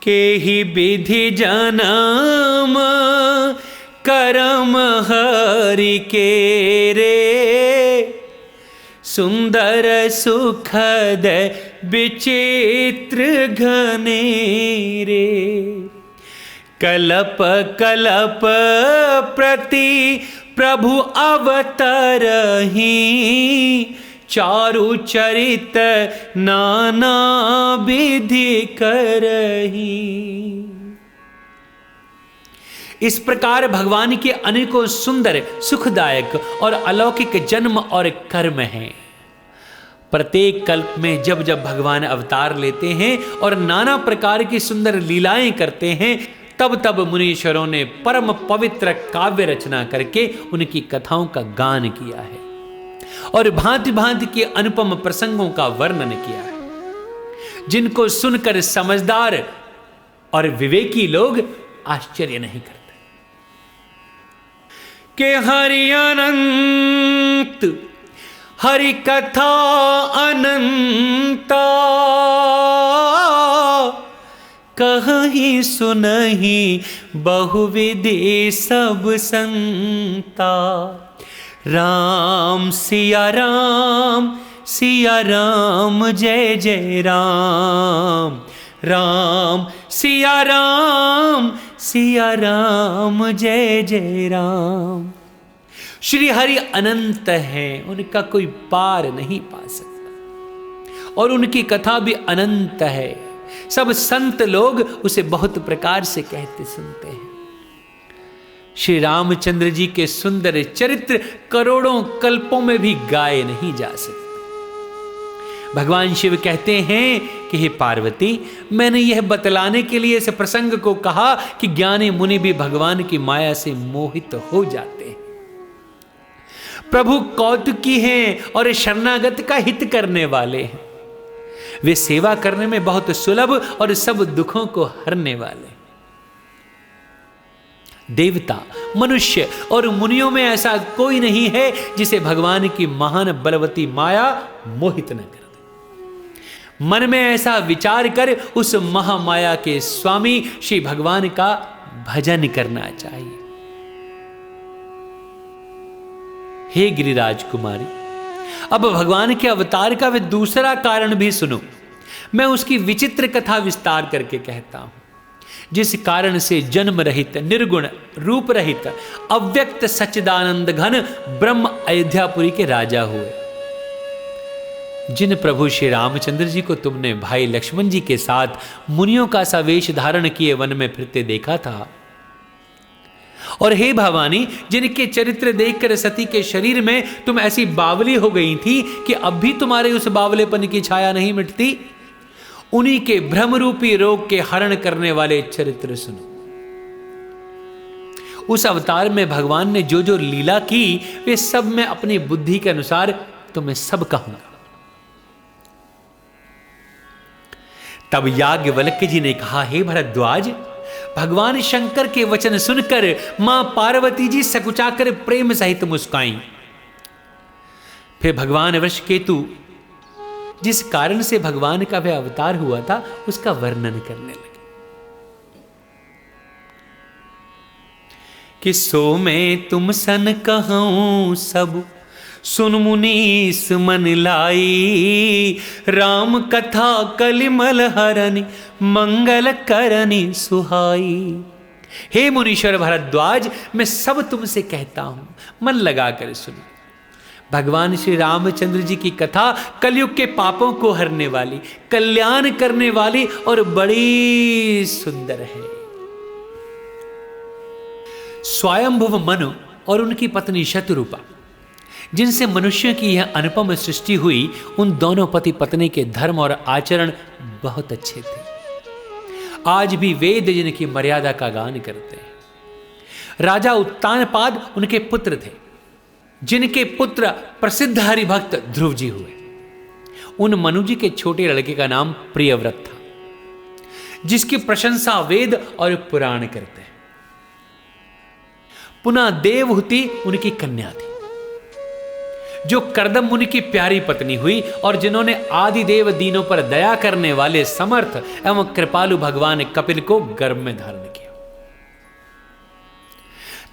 के ही विधि जन्म करम हरि के रे, सुंदर सुखद विचित्र घनेरे। कलप कलप प्रति प्रभु अवतरहि, चारु चरित नाना विधि करहि। इस प्रकार भगवान के अनेकों सुंदर सुखदायक और अलौकिक जन्म और कर्म हैं। प्रत्येक कल्प में जब जब भगवान अवतार लेते हैं और नाना प्रकार की सुंदर लीलाएं करते हैं, तब तब मुनीश्वरों ने परम पवित्र काव्य रचना करके उनकी कथाओं का गान किया है और भांति भांति के अनुपम प्रसंगों का वर्णन किया है, जिनको सुनकर समझदार और विवेकी लोग आश्चर्य नहीं करते। के हरि अनंत हरि कथा अनंता, कहीं सुनहि बहुविधि सब संता। राम सिया राम जय जय राम, राम सिया राम जय जय राम। श्री हरि अनंत हैं, उनका कोई पार नहीं पा सकता और उनकी कथा भी अनंत है। सब संत लोग उसे बहुत प्रकार से कहते सुनते हैं। श्री रामचंद्र जी के सुंदर चरित्र करोड़ों कल्पों में भी गाए नहीं जा सकते। भगवान शिव कहते हैं कि हे पार्वती, मैंने यह बतलाने के लिए इस प्रसंग को कहा कि ज्ञानी मुनि भी भगवान की माया से मोहित हो जाते हैं। प्रभु कौतुकी हैं और शरणागत का हित करने वाले हैं। वे सेवा करने में बहुत सुलभ और सब दुखों को हरने वाले। देवता, मनुष्य और मुनियों में ऐसा कोई नहीं है जिसे भगवान की महान बलवती माया मोहित न कर दे। मन में ऐसा विचार कर उस महामाया के स्वामी श्री भगवान का भजन करना चाहिए। हे गिरिराज कुमारी, अब भगवान के अवतार का वे दूसरा कारण भी सुनो। मैं उसकी विचित्र कथा विस्तार करके कहता हूं, जिस कारण से जन्म रहित, निर्गुण, रूप रहित, अव्यक्त सच्चिदानंद घन ब्रह्म अयोध्यापुरी के राजा हुए। जिन प्रभु श्री रामचंद्र जी को तुमने भाई लक्ष्मण जी के साथ मुनियों का सा वेश धारण किए वन में फिरते देखा था, और हे भवानी, जिनके चरित्र देखकर सती के शरीर में तुम ऐसी बावली हो गई थी कि अब भी तुम्हारे उस बावलेपन की छाया नहीं मिटती, उन्हीं के भ्रमरूपी रोग के हरण करने वाले चरित्र सुनो। उस अवतार में भगवान ने जो जो लीला की, वे सब मैं अपनी बुद्धि के अनुसार तुम्हें सब कहूंगा। तब याज्ञवल्क्य जी ने कहा, हे भरद्वाज, भगवान शंकर के वचन सुनकर मां पार्वती जी सकुचाकर प्रेम सहित मुस्काई। फिर भगवान वृषकेतु, जिस कारण से भगवान का वह अवतार हुआ था, उसका वर्णन करने लगे कि सो मैं तुम सन कहूं सब, सुन मुनीस मन लाई। राम कथा कलिमल हरनि, मंगल करनि सुहाई। हे मुनीश्वर भरद्वाज, मैं सब तुमसे कहता हूं, मन लगाकर सुनो। भगवान श्री रामचंद्र जी की कथा कलयुग के पापों को हरने वाली, कल्याण करने वाली और बड़ी सुंदर है। स्वयंभुव मनु और उनकी पत्नी शतरूपा, जिनसे मनुष्य की यह अनुपम सृष्टि हुई, उन दोनों पति पत्नी के धर्म और आचरण बहुत अच्छे थे। आज भी वेद जिनकी मर्यादा का गान करते हैं। राजा उत्तानपाद उनके पुत्र थे, जिनके पुत्र प्रसिद्ध हरिभक्त ध्रुव जी हुए। उन मनु जी के छोटे लड़के का नाम प्रियव्रत था, जिसकी प्रशंसा वेद और पुराण करते हैं। पुनः देवहूति उनकी कन्या थी, जो कर्दम मुनि की प्यारी पत्नी हुई और जिन्होंने आदिदेव दीनों पर दया करने वाले समर्थ एवं कृपालु भगवान कपिल को गर्भ में धारण किया।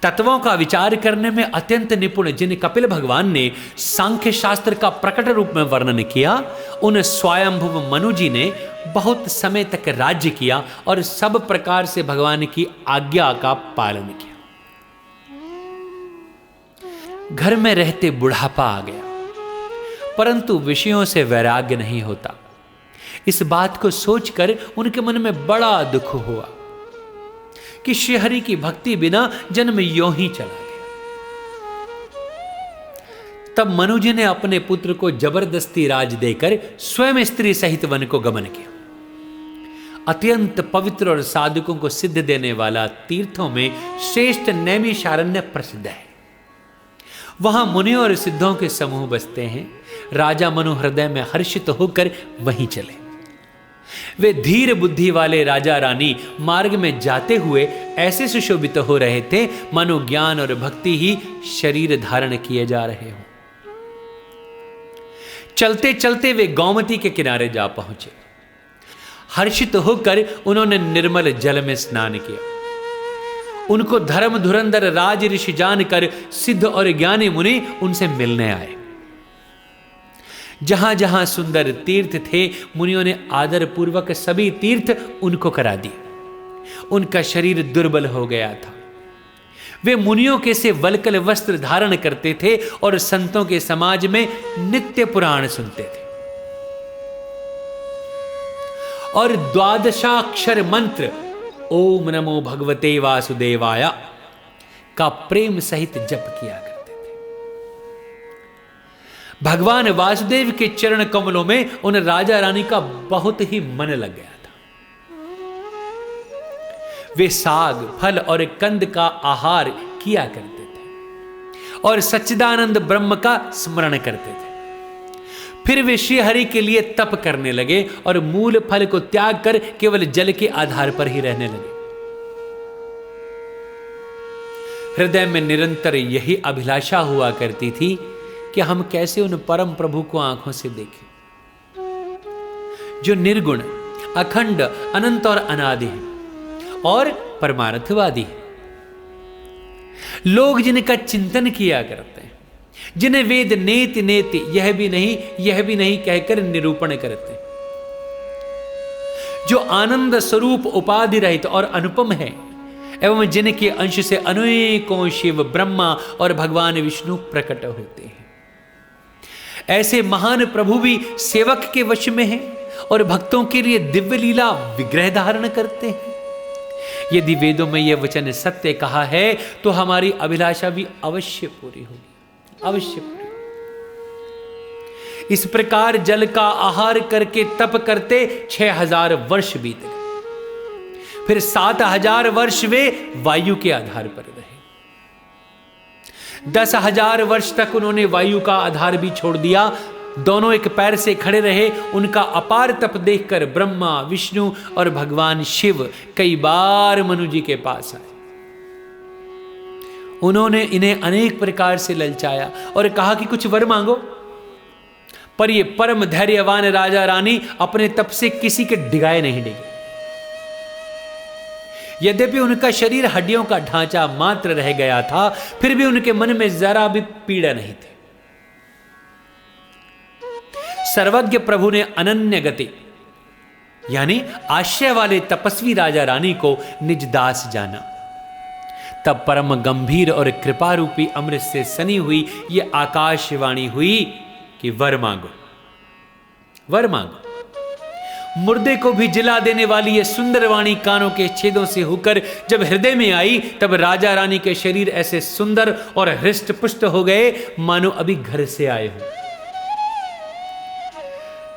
तत्वों का विचार करने में अत्यंत निपुण जिन कपिल भगवान ने सांख्य शास्त्र का प्रकट रूप में वर्णन किया, उन स्वयंभुव मनु जी ने बहुत समय तक राज्य किया और सब प्रकार से भगवान की आज्ञा का पालन किया। घर में रहते बुढ़ापा आ गया, परंतु विषयों से वैराग्य नहीं होता। इस बात को सोचकर उनके मन में बड़ा दुख हुआ कि श्रीहरि की भक्ति बिना जन्म यों ही चला गया। तब मनु जी ने अपने पुत्र को जबरदस्ती राज देकर स्वयं स्त्री सहित वन को गमन किया। अत्यंत पवित्र और साधकों को सिद्ध देने वाला तीर्थों में श्रेष्ठ नैमिषारण्य प्रसिद्ध है। वहां मुनियों और सिद्धों के समूह बसते हैं। राजा मनु हृदय में हर्षित होकर वहीं चले। वे धीर बुद्धि वाले राजा रानी मार्ग में जाते हुए ऐसे सुशोभित हो रहे थे मानो ज्ञान और भक्ति ही शरीर धारण किए जा रहे हो। चलते चलते वे गोमती के किनारे जा पहुंचे। हर्षित होकर उन्होंने निर्मल जल में स्नान किया। उनको धर्म धुरंधर राज ऋषि जानकर सिद्ध और ज्ञानी मुनि उनसे मिलने आए। जहां जहां सुंदर तीर्थ थे, मुनियों ने आदर पूर्वक सभी तीर्थ उनको करा दिए। उनका शरीर दुर्बल हो गया था। वे मुनियों के से वल्कल वस्त्र धारण करते थे और संतों के समाज में नित्य पुराण सुनते थे और द्वादशाक्षर मंत्र ओम नमो भगवते वासुदेवाय का प्रेम सहित जप किया करते थे। भगवान वासुदेव के चरण कमलों में उन राजा रानी का बहुत ही मन लग गया था। वे साग, फल और कंद का आहार किया करते थे और सच्चिदानंद ब्रह्म का स्मरण करते थे। फिर वे श्रीहरि के लिए तप करने लगे और मूल फल को त्याग कर केवल जल के आधार पर ही रहने लगे। हृदय में निरंतर यही अभिलाषा हुआ करती थी कि हम कैसे उन परम प्रभु को आंखों से देखें, जो निर्गुण, अखंड, अनंत और अनादि है और परमार्थवादी है। लोग जिनका चिंतन किया करते हैं, जिन्हें वेद नेति नेति यह भी नहीं कहकर निरूपण करते हैं, जो आनंद स्वरूप उपाधि रहित और अनुपम है एवं जिनके अंश से अनेकों शिव, ब्रह्मा और भगवान विष्णु प्रकट होते हैं। ऐसे महान प्रभु भी सेवक के वश में हैं और भक्तों के लिए दिव्य लीला विग्रह धारण करते हैं। यदि वेदों में यह वचन सत्य कहा है तो हमारी अभिलाषा भी अवश्य पूरी होगी, अवश्य पूरी। इस प्रकार जल का आहार करके तप करते 6000 वर्ष बीत गए। फिर 7000 वर्ष वे वायु के आधार पर रहे। 10,000 वर्ष तक उन्होंने वायु का आधार भी छोड़ दिया। दोनों एक पैर से खड़े रहे। उनका अपार तप देखकर ब्रह्मा, विष्णु और भगवान शिव कई बार मनु जी के पास आए। उन्होंने इन्हें अनेक प्रकार से ललचाया और कहा कि कुछ वर मांगो, पर ये परम धैर्यवान राजा रानी अपने तप से किसी के डिगाए नहीं डिगे। यद्यपि उनका शरीर हड्डियों का ढांचा मात्र रह गया था, फिर भी उनके मन में जरा भी पीड़ा नहीं थी। सर्वज्ञ प्रभु ने अनन्य गति यानी आश्रय वाले तपस्वी राजा रानी को निज दास जाना। तब परम गंभीर और कृपा रूपी अमृत से सनी हुई ये आकाशवाणी हुई कि वर मांगो, वर मांगो। मुर्दे को भी जिला देने वाली ये सुंदर वाणी कानों के छेदों से होकर जब हृदय में आई, तब राजा रानी के शरीर ऐसे सुंदर और हृष्ट पुष्ट हो गए मानो अभी घर से आए हो।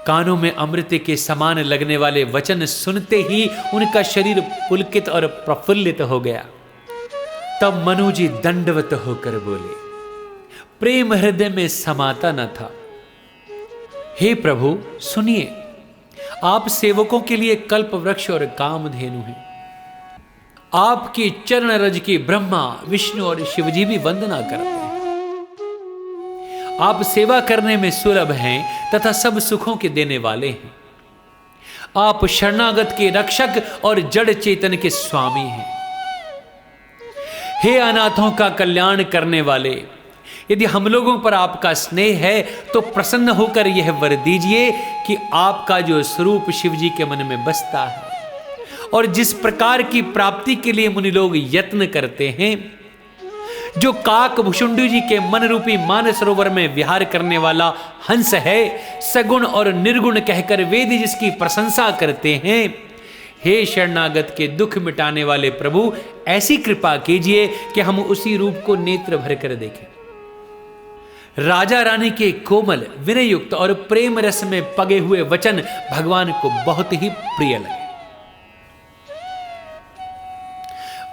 कानों में अमृत के समान लगने वाले वचन सुनते ही उनका शरीर पुलकित और प्रफुल्लित हो गया। तब मनु जी दंडवत होकर बोले, प्रेम हृदय में समाता न था। हे प्रभु सुनिए, आप सेवकों के लिए कल्प वृक्ष और कामधेनु हैं। आपके चरण रज की ब्रह्मा, विष्णु और शिवजी भी वंदना करते हैं। आप सेवा करने में सुलभ हैं तथा सब सुखों के देने वाले हैं। आप शरणागत के रक्षक और जड़ चेतन के स्वामी हैं। हे अनाथों का कल्याण करने वाले, यदि हम लोगों पर आपका स्नेह है तो प्रसन्न होकर यह वर दीजिए कि आपका जो स्वरूप शिव जी के मन में बसता है और जिस प्रकार की प्राप्ति के लिए मुनि लोग यत्न करते हैं, जो काक भुषुंडी जी के मन रूपी मानसरोवर में विहार करने वाला हंस है, सगुण और निर्गुण कहकर वेद जिसकी प्रशंसा करते हैं, हे शरणागत के दुख मिटाने वाले प्रभु, ऐसी कृपा कीजिए कि हम उसी रूप को नेत्र भर कर देखें। राजा रानी के कोमल, विनयुक्त और प्रेम रस में पगे हुए वचन भगवान को बहुत ही प्रिय लगे।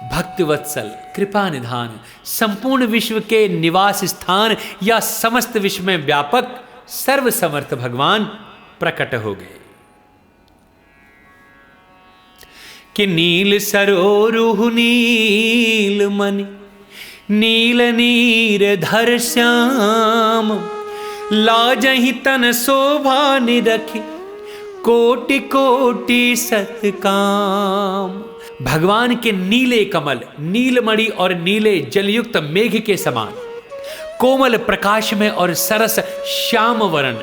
भक्त वत्सल, कृपा निधान, संपूर्ण विश्व के निवास स्थान या समस्त विश्व में व्यापक सर्व समर्थ भगवान प्रकट हो गए। कि नील सरोरुह नील मणि, नील नीर धर श्याम, लाजहि तन शोभा निरखि, कोटि कोटि सतकाम। भगवान के नीले कमल, नीलमणि और नीले जलयुक्त मेघ के समान कोमल प्रकाश में और सरस श्याम वर्ण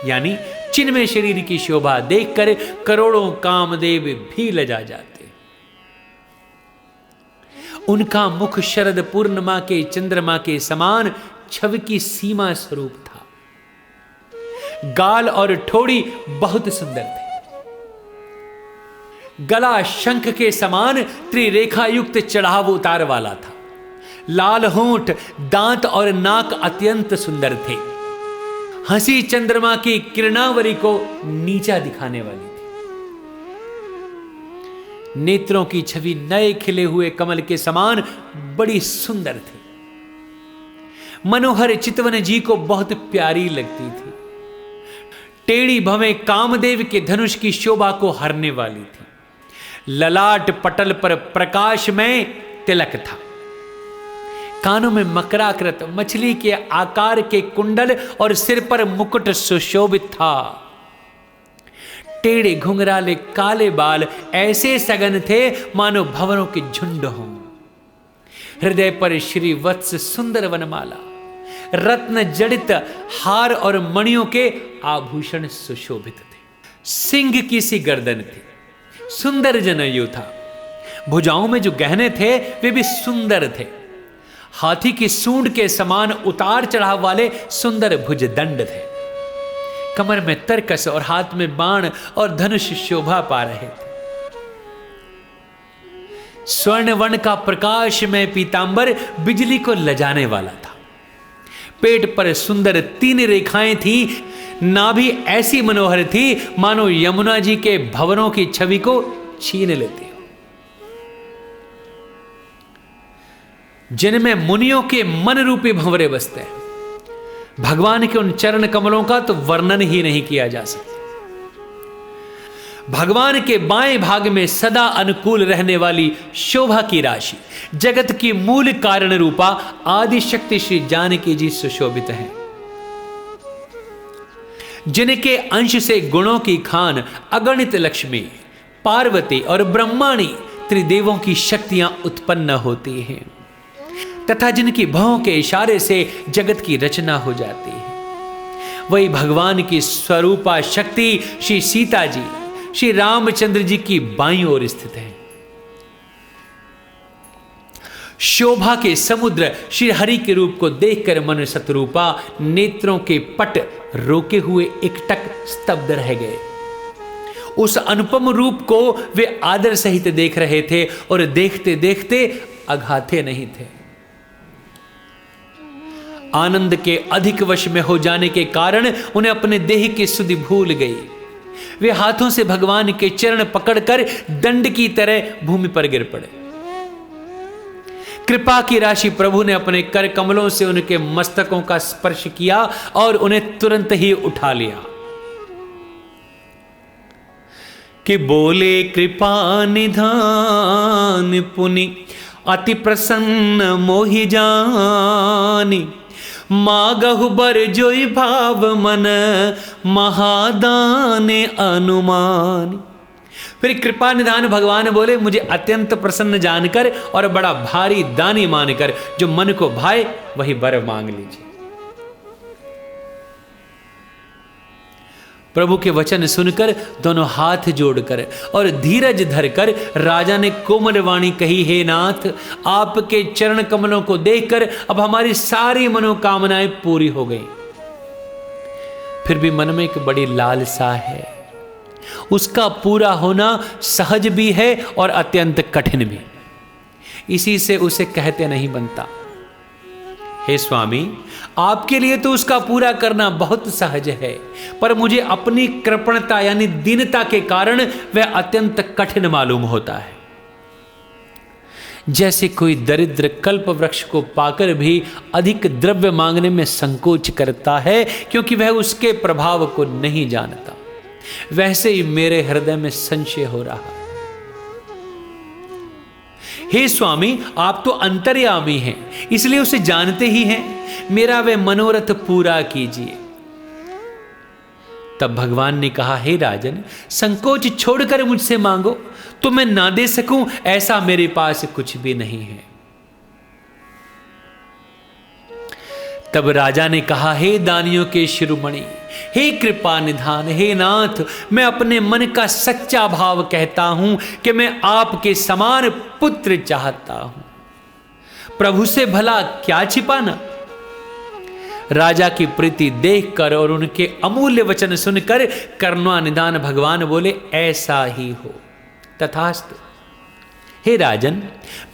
यानी चिन्मय शरीर की शोभा देखकर करोड़ों कामदेव भी लजा जाते। उनका मुख शरद पूर्णिमा के चंद्रमा के समान छवि की सीमा स्वरूप था। गाल और ठोड़ी बहुत सुंदर थे। गला शंख के समान त्रिरेखा युक्त चढ़ाव उतार वाला था। लाल होंठ, दांत और नाक अत्यंत सुंदर थे। हंसी चंद्रमा की किरणावरी को नीचा दिखाने वाली थी। नेत्रों की छवि नए खिले हुए कमल के समान बड़ी सुंदर थी। मनोहर चितवन जी को बहुत प्यारी लगती थी। टेढ़ी भवें कामदेव के धनुष की शोभा को हरने वाली थी। ललाट पटल पर प्रकाश में तिलक था। कानों में मकराकृत मछली के आकार के कुंडल और सिर पर मुकुट सुशोभित था। टेढ़े घुंघराले काले बाल ऐसे सघन थे मानो भंवरों के झुंड हों। हृदय पर श्री वत्स सुंदर वनमाला, रत्न जड़ित हार और मणियों के आभूषण सुशोभित थे। सिंह की सी गर्दन थी, सुंदर जनेऊ था। भुजाओं में जो गहने थे वे भी सुंदर थे। हाथी की सूंड के समान उतार चढ़ाव वाले सुंदर भुजदंड थे। कमर में तरकस और हाथ में बाण और धनुष शोभा पा रहे थे। स्वर्ण वर्ण का प्रकाश में पीतांबर बिजली को लजाने वाला था। पेट पर सुंदर 3 रेखाएं थी। नाभि ऐसी मनोहर थी मानो यमुना जी के भंवरों की छवि को छीन लेती हो। जिनमें मुनियों के मन रूपी भंवरे बसते हैं। भगवान के उन चरण कमलों का तो वर्णन ही नहीं किया जा सकता। भगवान के बाएं भाग में सदा अनुकूल रहने वाली शोभा की राशि, जगत की मूल कारण रूपा आदि शक्ति श्री जानकी जी सुशोभित हैं। जिनके अंश से गुणों की खान अगणित लक्ष्मी, पार्वती और ब्रह्माणी त्रिदेवों की शक्तियां उत्पन्न होती हैं तथा जिनकी भौं के इशारे से जगत की रचना हो जाती है। वही भगवान की स्वरूपा शक्ति श्री सीता जी, श्री रामचंद्र जी की बाईं ओर स्थित है। शोभा के समुद्र श्री हरि के रूप को देखकर मन सतरूपा नेत्रों के पट रोके हुए एकटक स्तब्ध रह गए। उस अनुपम रूप को वे आदर सहित देख रहे थे और देखते देखते अघाते नहीं थे। आनंद के अधिक वश में हो जाने के कारण उन्हें अपने देह की सुधि भूल गई। वे हाथों से भगवान के चरण पकड़कर दंड की तरह भूमि पर गिर पड़े। कृपा की राशि प्रभु ने अपने कर कमलों से उनके मस्तकों का स्पर्श किया और उन्हें तुरंत ही उठा लिया। कि बोले कृपा निधान पुनि, अति प्रसन्न मोहि जानी, मागहु बर जोई भाव मन महादान अनुमान। फिर कृपा निधान भगवान बोले, मुझे अत्यंत प्रसन्न जानकर और बड़ा भारी दानी मानकर जो मन को भाए वही वर मांग लीजिए। प्रभु के वचन सुनकर दोनों हाथ जोड़कर और धीरज धरकर राजा ने कोमल वाणी कही, हे नाथ, आपके चरण कमलों को देखकर अब हमारी सारी मनोकामनाएं पूरी हो गई। फिर भी मन में एक बड़ी लालसा है, उसका पूरा होना सहज भी है और अत्यंत कठिन भी। इसी से उसे कहते नहीं बनता। हे स्वामी, आपके लिए तो उसका पूरा करना बहुत सहज है, पर मुझे अपनी कृपणता यानी दीनता के कारण वह अत्यंत कठिन मालूम होता है। जैसे कोई दरिद्र कल्प वृक्ष को पाकर भी अधिक द्रव्य मांगने में संकोच करता है क्योंकि वह उसके प्रभाव को नहीं जानता, वैसे ही मेरे हृदय में संशय हो रहा है। हे स्वामी, आप तो अंतर्यामी हैं, इसलिए उसे जानते ही हैं। मेरा वह मनोरथ पूरा कीजिए। तब भगवान ने कहा, हे राजन, संकोच छोड़कर मुझसे मांगो, तो मैं ना दे सकूं ऐसा मेरे पास कुछ भी नहीं है। तब राजा ने कहा, हे दानियों के शिरोमणि, हे कृपा निधान, हे नाथ, मैं अपने मन का सच्चा भाव कहता हूं कि मैं आपके समान पुत्र चाहता हूं। प्रभु से भला क्या छिपाना। राजा की प्रीति देखकर और उनके अमूल्य वचन सुनकर करुणा निधान भगवान बोले, ऐसा ही हो, तथास्तु। हे राजन,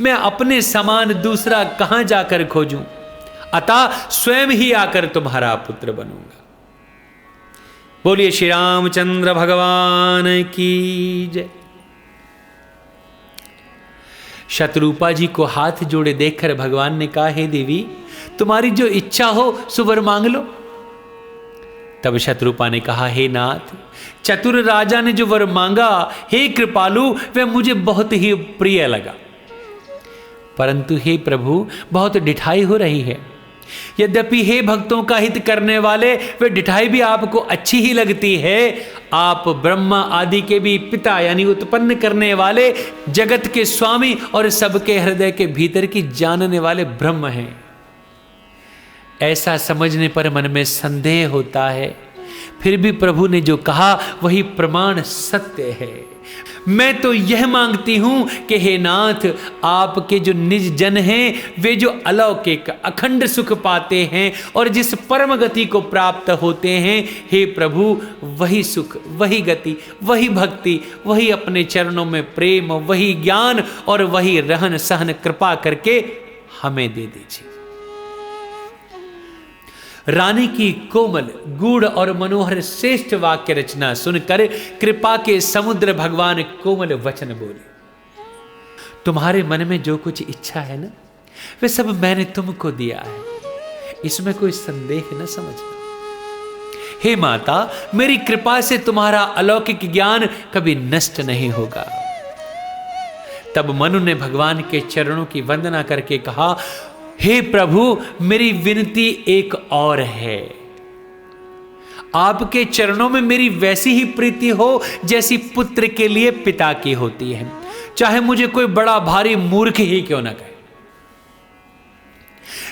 मैं अपने समान दूसरा कहां जाकर खोजूं, अतः स्वयं ही आकर तुम्हारा पुत्र बनूंगा। बोलिए श्री रामचंद्र भगवान की जय। शत्रुपा जी को हाथ जोड़े देखकर भगवान ने कहा, हे देवी, तुम्हारी जो इच्छा हो सो वर मांग लो। तब शत्रुपा ने कहा, हे नाथ, चतुर राजा ने जो वर मांगा, हे कृपालु, वह मुझे बहुत ही प्रिय लगा। परंतु हे प्रभु, बहुत डिठाई हो रही है। यद्यपि हे भक्तों का हित करने वाले, वे डिठाई भी आपको अच्छी ही लगती है। आप ब्रह्मा आदि के भी पिता यानी उत्पन्न करने वाले, जगत के स्वामी और सबके हृदय के भीतर की जानने वाले ब्रह्म हैं। ऐसा समझने पर मन में संदेह होता है, फिर भी प्रभु ने जो कहा वही प्रमाण सत्य है। मैं तो यह मांगती हूं कि हे नाथ, आपके जो निज जन हैं, वे जो अलौकिक अखंड सुख पाते हैं और जिस परम गति को प्राप्त होते हैं, हे प्रभु, वही सुख, वही गति, वही भक्ति, वही अपने चरणों में प्रेम, वही ज्ञान और वही रहन सहन कृपा करके हमें दे दीजिए। रानी की कोमल, गूढ़ और मनोहर श्रेष्ठ वाक्य रचना सुनकर कृपा के समुद्र भगवान कोमल वचन बोले, तुम्हारे मन में जो कुछ इच्छा है ना, वे सब मैंने तुमको दिया है, इसमें कोई संदेह न समझना। हे माता, मेरी कृपा से तुम्हारा अलौकिक ज्ञान कभी नष्ट नहीं होगा। तब मनु ने भगवान के चरणों की वंदना करके कहा, हे प्रभु, मेरी विनती एक और है। आपके चरणों में मेरी वैसी ही प्रीति हो जैसी पुत्र के लिए पिता की होती है, चाहे मुझे कोई बड़ा भारी मूर्ख ही क्यों ना कहे।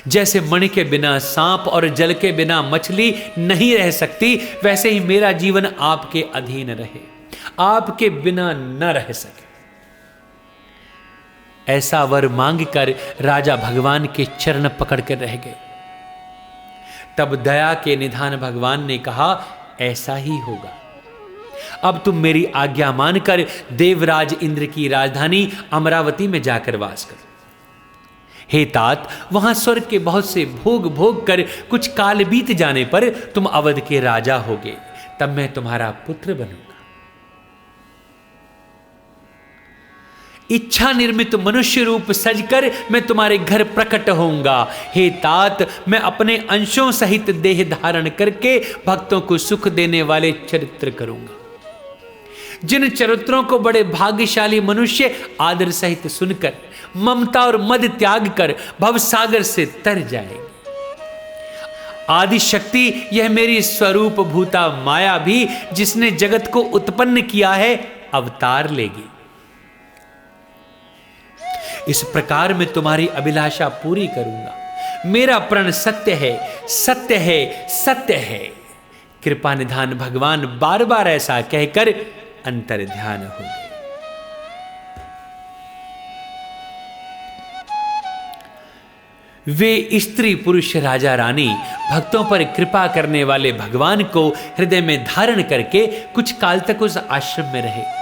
जैसे मणि के बिना सांप और जल के बिना मछली नहीं रह सकती, वैसे ही मेरा जीवन आपके अधीन रहे, आपके बिना न रह सके। ऐसा वर मांगकर राजा भगवान के चरण पकड़ कर रह गए। तब दया के निधान भगवान ने कहा, ऐसा ही होगा। अब तुम मेरी आज्ञा मानकर देवराज इंद्र की राजधानी अमरावती में जाकर वास करो। हे तात, वहां स्वर्ग के बहुत से भोग भोग कर कुछ काल बीत जाने पर तुम अवध के राजा होगे, तब मैं तुम्हारा पुत्र बनूंगा। इच्छा निर्मित मनुष्य रूप सजकर मैं तुम्हारे घर प्रकट होऊंगा। हे तात, मैं अपने अंशों सहित देह धारण करके भक्तों को सुख देने वाले चरित्र करूंगा। जिन चरित्रों को बड़े भाग्यशाली मनुष्य आदर सहित सुनकर ममता और मद त्याग कर भवसागर से तर जाएंगे। आदि शक्ति यह मेरी स्वरूप भूता माया भी जिसने जगत को उत्पन्न किया है अवतार लेगी। इस प्रकार मैं तुम्हारी अभिलाषा पूरी करूंगा। मेरा प्रण सत्य है, सत्य है, सत्य है। कृपा निधान भगवान बार बार ऐसा कहकर अंतर ध्यान हो गए। वे स्त्री पुरुष राजा रानी भक्तों पर कृपा करने वाले भगवान को हृदय में धारण करके कुछ काल तक उस आश्रम में रहे।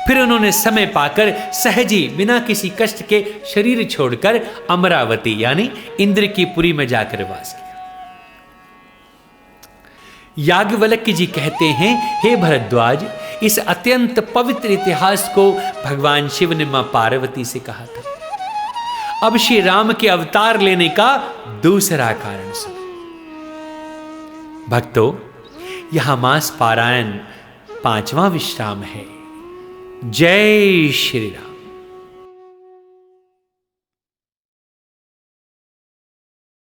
फिर उन्होंने समय पाकर सहजी बिना किसी कष्ट के शरीर छोड़कर अमरावती यानी इंद्र की पुरी में जाकर वास किया। याज्ञवल्क्य जी कहते हैं, हे भरद्वाज, इस अत्यंत पवित्र इतिहास को भगवान शिव ने मां पार्वती से कहा था। अब श्री राम के अवतार लेने का दूसरा कारण सुनो। भक्तों, यहां मास पारायण 5वां विश्राम है। जय श्री राम।